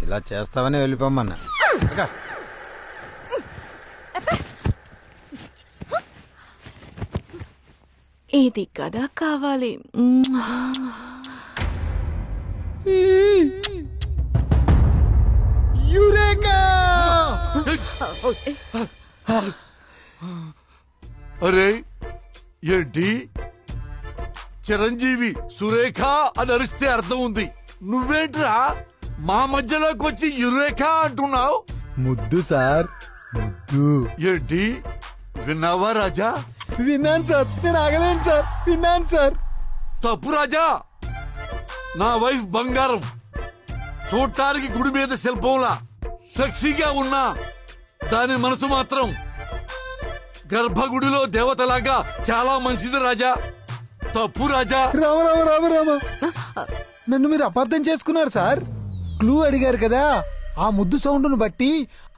ఇలా చేస్తావని వెళ్ళిపోమ్మన్నా. ఇది కదా కావాలి. అరే ఏంటి చిరంజీవి సురేఖ అని అరిస్తే అర్థం ఉంది, నువ్వేంట్రా మా మధ్యలోకి వచ్చి యురేఖ అంటున్నావు? ముద్దు సార్, ముద్దు. ఏంటి విన్నావా రాజా? విన్నాను సార్, నేను ఆగలేను సార్, విన్నాను సార్. తప్పు రాజా, నా వైఫ్ బంగారం, చూడటానికి గుడి మీద శిల్పంలా సెక్సీగా ఉన్నా దాని మనసు మాత్రం గర్భగుడిలో దేవతలాగా చాలా మంచిది రాజా. తప్పు రాజా. రామ రామ రామ రామ, నన్ను మీరు అపార్థం చేసుకున్నారు సార్. క్లూ అడిగారు కదా, ఆ ముద్దు సౌండ్ను బట్టి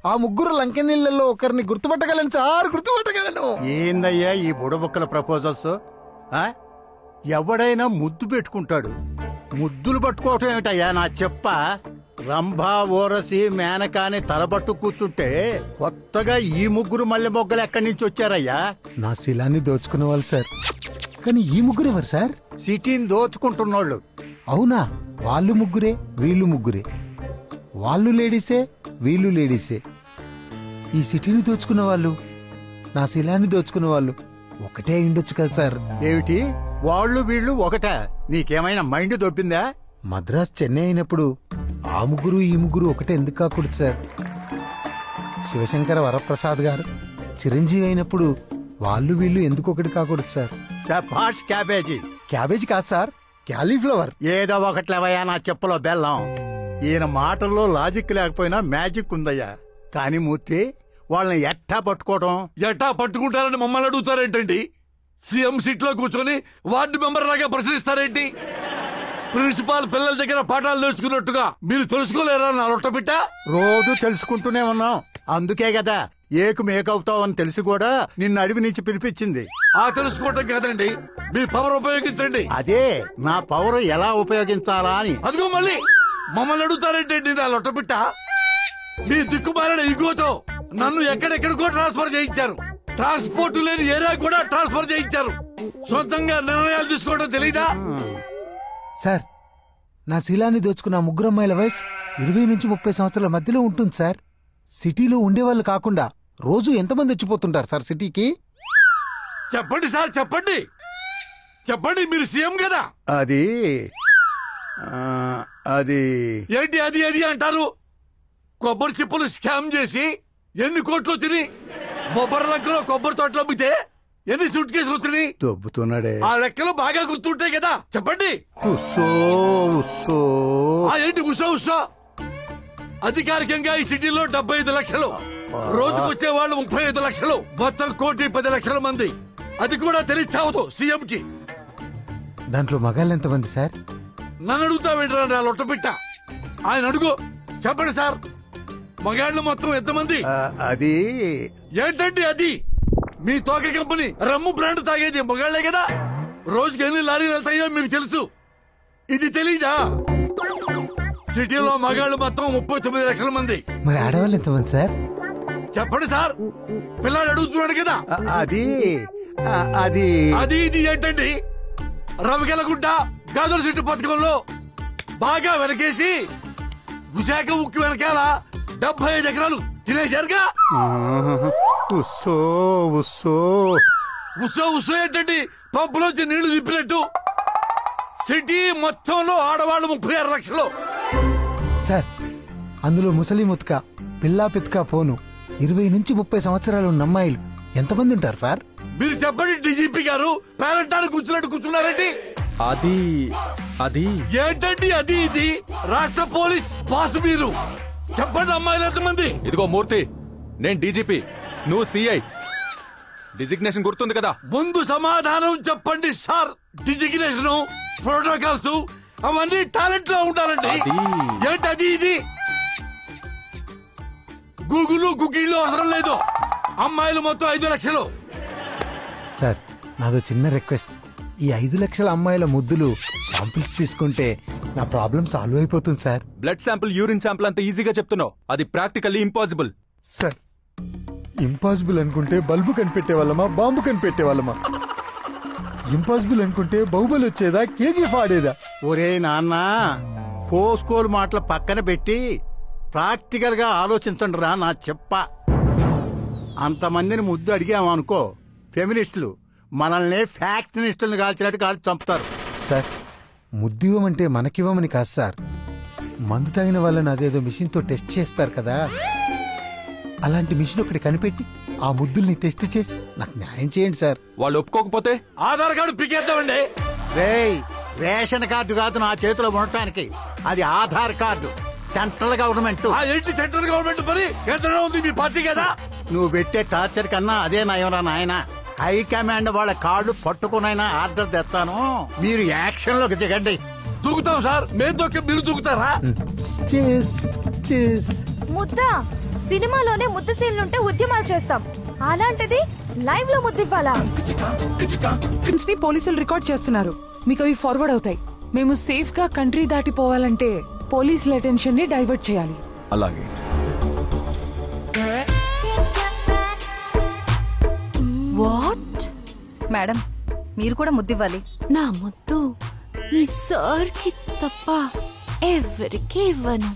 ఆ ముగ్గురు లంకెనీళ్ళల్లో ఒకరిని గుర్తుపట్టగలను సార్, గుర్తుపట్టగలను. ఏందయ్యా ఈ బుడబుక్కల ప్రపోజల్స్? ఎవడైనా ముద్దు పెట్టుకుంటాడు, ముద్దులు పట్టుకోవటం ఏమిటయ్యా నా చెప్ప? రంభా, ఓరసి, మేనకాని తలబట్టు కూర్చుంటే కొత్తగా ఈ ముగ్గురు మల్లె మొగ్గలు ఎక్కడి నుంచి వచ్చారయ్యా? నా శిలాన్ని దోచుకున్న వాళ్ళు సార్. కానీ ఈ ముగ్గురు ఎవరు సార్? సిటీని దోచుకుంటున్నోళ్ళు. అవునా? వాళ్ళు ముగ్గురే, వీళ్ళు ముగ్గురే. వాళ్ళు లేడీసే, వీళ్ళు లేడీసే. ఈ సిటీని దోచుకున్న వాళ్ళు, నా శిలాన్ని దోచుకున్న వాళ్ళు ఒకటే అయిండొచ్చు కదా సార్. ఏమిటి వాళ్ళు వీళ్ళు ఒకట? నీకేమైనా మైండ్ దొబ్బిందా? మద్రాస్ చెన్నై అయినప్పుడు ఆ ముగ్గురు ఈ ముగ్గురు ఒకటే ఎందుకు కాకూడదు సార్? శివశంకర వరప్రసాద్ గారు చిరంజీవి అయినప్పుడు వాళ్ళు వీళ్ళు ఎందుకు ఒకటి కాకూడదు సార్? చపాష్ క్యాబేజీ. క్యాబేజీ కాదు సార్, క్యాలీఫ్లవర్. ఏదో ఒకట్లేవయ్యా నా చెప్పులో బెల్లం. ఈయన మాటల్లో లాజిక్ లేకపోయినా మ్యాజిక్ ఉందయ్యా. కాని మూర్తి, వాళ్ళని ఎట్టా పట్టుకోవడం? ఎట్టా పట్టుకుంటారని మమ్మల్ని అడుగుతారేంటండి? సీఎం సీట్ లో కూర్చొని వార్డు మెంబర్ లాగా ప్రశ్నిస్తారేంటి? ప్రిన్సిపాల్ పిల్లల దగ్గర పాఠాలు నేర్చుకున్నట్టుగా మీరు తెలుసుకోలేరా నా లొట్టబిట్ట? రోజు తెలుసుకుంటూనే ఉన్నాం, అందుకే కదా ఏకు మేకవుతావని తెలిసి కూడా నిన్ను అడవి నుంచి పిలిపించింది. ఆ తెలుసుకోవటం కాదండి, మీ పవర్ ఉపయోగించండి. అదే నా పవర్ ఎలా ఉపయోగించాలా అని. అదిగో మళ్ళీ మమ్మల్ని అడుగుతారేంటండి నా లొట్టబిట్ట? మీ దిక్కుమాలిన ఇగోతో నన్ను ఎక్కడెక్కడికో ట్రాన్స్ఫర్ చేయించారు. ట్రాన్స్పోర్ట్ లేని ఏరియా కూడా ట్రాన్స్ఫర్ చేయించారు. సొంతంగా నిర్ణయాలు తీసుకోవడం తెలీదా? సార్, నా శీలాన్ని దోచుకున్న ముగ్గురు అమ్మాయిల వయసు 20 నుంచి 30 సంవత్సరాల మధ్యలో ఉంటుంది సార్. సిటీలో ఉండేవాళ్ళు కాకుండా రోజు ఎంతమంది వచ్చిపోతుంటారు సార్ సిటీకి? చెప్పండి సార్, చెప్పండి చెప్పండి, మీరు సీఎం కదా. అది అది ఏంటి అది అది అంటారు? కొబ్బరి చిప్పులు స్కామ్ చేసి ఎన్ని కోట్లు వచ్చినాయి? బొబ్బరి లంకలో కొబ్బరి తోటలు అమ్మితే ఎన్ని సూట్ కేసులు వచ్చినాయి? దొబ్బుతున్నాడే. ఆ లెక్కలు బాగా గుర్తుంటాయి కదా, చెప్పండి. ఏంటి ఉస్సో ఉస్సో? అధికారికంగా ఈ సిటీలో 75 లక్షలు, రోజుకు వచ్చే వాళ్ళు 35 లక్షలు, మొత్తం 1,10,00,000 మంది. అది కూడా తెలియచావదు సీఎం కి. దాంట్లో మగాళ్ళు ఎంతమంది సార్? నన్ను అడుగుతావేంట్రా నా లొట్టపిట్ట? ఆయన అడుగు, చెప్పండి సార్, మగాళ్ళు మొత్తం ఎంతమంది? అది ఏంటండి అది? మీ తోక కంపెనీ రమ్ము బ్రాండ్ తాగేది మగాళ్లే కదా. రోజుకి ఎన్ని లారీలు వెళ్తాయో మీకు తెలుసు, ఇది తెలీదా? సిటీలో మగాళ్ళు మొత్తం 39 లక్షల మంది. మరి ఆడవాళ్ళు ఎంతమంది సార్? చెప్పండి సార్, పిల్లాడు అడుగుతున్నాడు కదా. అది అది అది ఇది ఏంటండి? రవికెలగుడ్డ గాజుల చెట్టు పథకంలో బాగా వెనకేసి విశాఖ ఉక్కు వెనకాల 75 ఎకరాలు తినేశారుగా. ఉస్సో ఉస్సో ఉస్సో ఉస్సో ఏంటండి? పంపులోంచి నీళ్లు తిప్పినట్టు. సిటీ మొత్తంలో ఆడవాళ్ళు 36 లక్షలు సార్. అందులో ముసలి ముత్క, పిల్లా పిత్క పోను 20 నుంచి 30 సంవత్సరాలు ఉన్న అమ్మాయిలు ఎంతమంది ఉంటారు సార్? మీరు చెప్పండి డీజీపీ గారు. పేరంటారు కూర్చున్నట్టు కూర్చున్నారండి. అది అది ఏంటండి అది ఇది? రాష్ట్ర పోలీస్ బాస్ మీరు, చెప్పండి అమ్మాయిలు ఎంతమంది? ఇదిగో మూర్తి, నేను డీజీపీ, నువ్వు సిఐ. డిజిగ్నేషన్ గుర్తుంది కదా? ముందు సమాధానం చెప్పండి సార్. డిజిగ్నేషన్, ప్రోటోకాల్స్ అవన్నీ టాలెంట్ లో ఉండాలండి. ఏంటి అది ఇది? గూగుల్ కుకీలు అవసరం లేదు. అమ్మాయిలు మొత్తం 5 లక్షలు. సార్, నాదో చిన్న రిక్వెస్ట్. ఈ 5 లక్షల అమ్మాయిల ముద్దులు శాంపిల్స్ తీసుకుంటే నా ప్రాబ్లం సాల్వ్ అయిపోతుంది sir. Blood sample, urine sample అంత ఈజీగా చెప్తున్నావు, అది ప్రాక్టికల్లీ ఇంపాసిబుల్. సార్, ఇంపాసిబుల్ అనుకుంటే బల్బు కనిపెట్టే వాళ్ళమా, బాంబు కనిపెట్టే వాళ్ళమా? ఇంపాసిబుల్ అనుకుంటే బాహుబలి వచ్చేదా, కేజీఎఫ్ ఆడేదా? ఒరే నాన్న, పోస్కోలు మాటలు పక్కన పెట్టి ప్రాక్టికల్ గా ఆలోచించండి రా నా చెప్ప. అంతమందిని ముద్దు అడిగామనుకో, ఫెమినిస్టులు మనల్ని ఫ్యాక్షనిస్టులను కాల్చినట్టు కాల్చి చంపుతారు. సార్, ముద్దివ్వమంటే మనకివ్వమని కాదు సార్, మందు తాగిన వాళ్ళని అదేదో మిషన్ తో టెస్ట్ చేస్తారు కదా, అలాంటి మిషన్ ఒకటి కనిపెట్టి ఆ ముద్దుల్ని టెస్ట్ చేసి నాకు న్యాయం చేయండి సార్. వాళ్ళు ఒప్పుకోకపోతే ఆధార్ కార్డు పికేద్దామండి. రేయ్, రేషన్ కార్డు కాదు నా చేతిలో ఉండటానికి, అది ఆధార్ కార్డు. Central government. ఆ ఏంటి సెంట్రల్ గవర్నమెంట్ పని? కేంద్రంలో ఉంది మీ పార్టీ కదా. నువ్వు పెట్టే టార్చర్ కన్నా అదే నయంరా నాయన. హైకమాండ్ వాళ్ళ కార్డు పట్టుకునైనా ఆర్డర్ తెస్తాను, మీరు యాక్షన్ లోకి దిగండి. దూకుతాం సార్, మేము దొక్కి మీరు దూకుతారా? ముద్ద సినిమాలోనే ముద్ద సీన్లుంటే ఉద్యమాలు చేస్తాం, అలాంటిది లైవ్ లో ముద్దివ్వాలా? పోలీసులు రికార్డ్ చేస్తున్నారు, మీకు అవి ఫార్వర్డ్ అవుతాయి. మేము సేఫ్ గా కంట్రీ దాటిపోవాలంటే పోలీసుల అటెన్షన్ ని డైవర్ట్ చేయాలి. అలాగే. వాట్? మేడం, మీరు కూడా ముద్దివ్వాలి. నా ముద్దు మీ సార్ కి తప్ప ఎవరికి ఇవ్వను.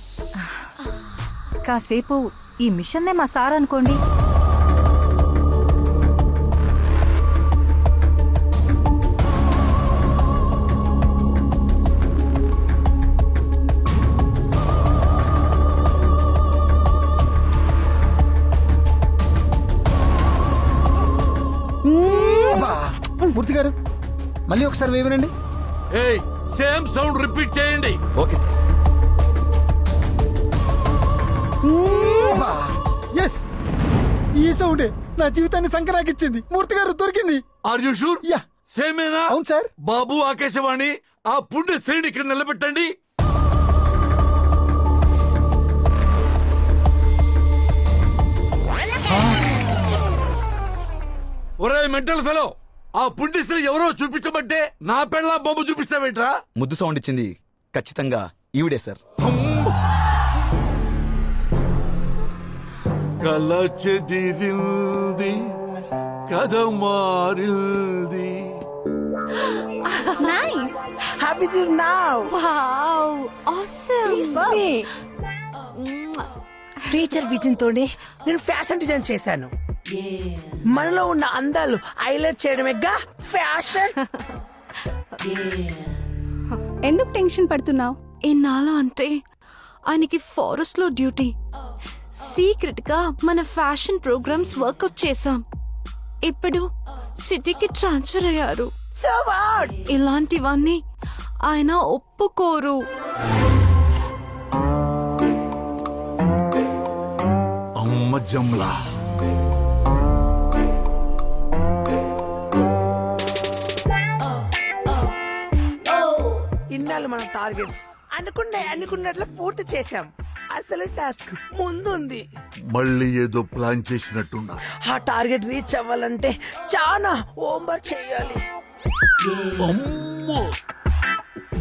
కాసేపు ఈ మిషన్నే మా సార్ అనుకోండి. మూర్తి గారు, మళ్ళీ ఒకసారి వేయనండి. సేమ్ సౌండ్ రిపీట్ చేయండి. Okay sir. ఎస్, ఈ సౌండే నా జీవితాన్ని సంకరాకిచ్చింది. మూర్తి గారు దొరికింది. Are you sure? యా, సేమేనా? అవును సార్. బాబు ఆకాశవాణి, ఆ పుణ్య స్త్రీని ఇక్కడ నిలబెట్టండి. ఒరే మెంటల్ ఫెలో, ఆ పుణ్య స్త్రీ ఎవరో చూపించమంటే నా పెళ్ళ బాబు చూపిస్తావేంట్రా? ముద్దు సౌండ్ ఇచ్చింది ఖచ్చితంగా ఈవిడే సార్. కల చెదిరింది, కథ మారింది. Nice. Happy to now. Wow, awesome. Teacher vision తోనే నేను ఫ్యాషన్ డిజైన్ చేశాను. మనలో ఉన్న అందాలు హైలైట్ చేయడమేగా ఫ్యాషన్. ఎందుకు టెన్షన్ పడుతున్నావు? ఇన్నాళ్ళు అంటే ఆయనకి ఫారెస్ట్ లో డ్యూటీ, సీక్రెట్ గా మన ఫ్యాషన్ ప్రోగ్రామ్స్ వర్కౌట్ చేశాం. ఇప్పుడు సిటీకి ట్రాన్స్ఫర్ అయ్యారు. So what? ఇలాంటివన్నీ ఆయన ఒప్పుకోరు. అమ్మ జమ్లా. ఇన్నాళ్ళు మన టార్గెట్స్ అనుకున్నట్లు పూర్తి చేశాం. అసలు టాస్క్ ముందుంది. మళ్ళీ ఏదో ప్లాన్ చేసినట్టున్నా. ఆ టార్గెట్ రీచ్ అవ్వాలంటే చాలా హోంవర్క్ చేయాలి.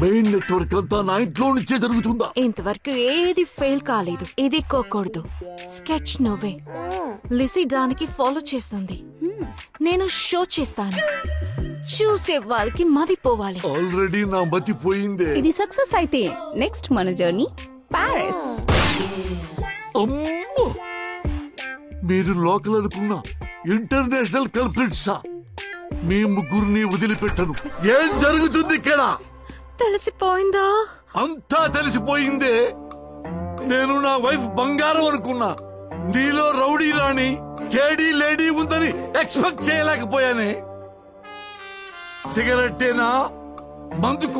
మెయిన్ నెట్వర్క్ అంతా నా ఇంట్లో నుంచే జరుగుతుందా? ఇంతవరకు ఏది ఫెయిల్ కాలేదు. ఇది కోకూడదు. స్కెచ్ నువ్వే, లిసీ దానికి ఫాలో చేస్తుంది. నేను షో చేస్తాను, చూసే వాళ్ళకి మదిపోవాలి. ఆల్రెడీ నా మతి పోయిందే. ఇది సక్సెస్ అయితే నెక్స్ట్ మన జర్నీ పారిస్. అమ్మో, మీరు లోకల్ అనుకున్న ఇంటర్నేషనల్ కల్ప్రిట్సా? మీ ముగ్గురిని వదిలిపెట్టను. ఏం జరుగుతుంది ఇక్కడ? తెలిసిపోయిందా? అంతా తెలిసిపోయిందే. నేను నా వైఫ్ బంగారం అనుకున్నా. నీలో రౌడీ రాణి, కేడీ లేడీ ఉందని ఎక్స్పెక్ట్ చేయలేకపోయానే. సిగరెట్టేనా, మందుకు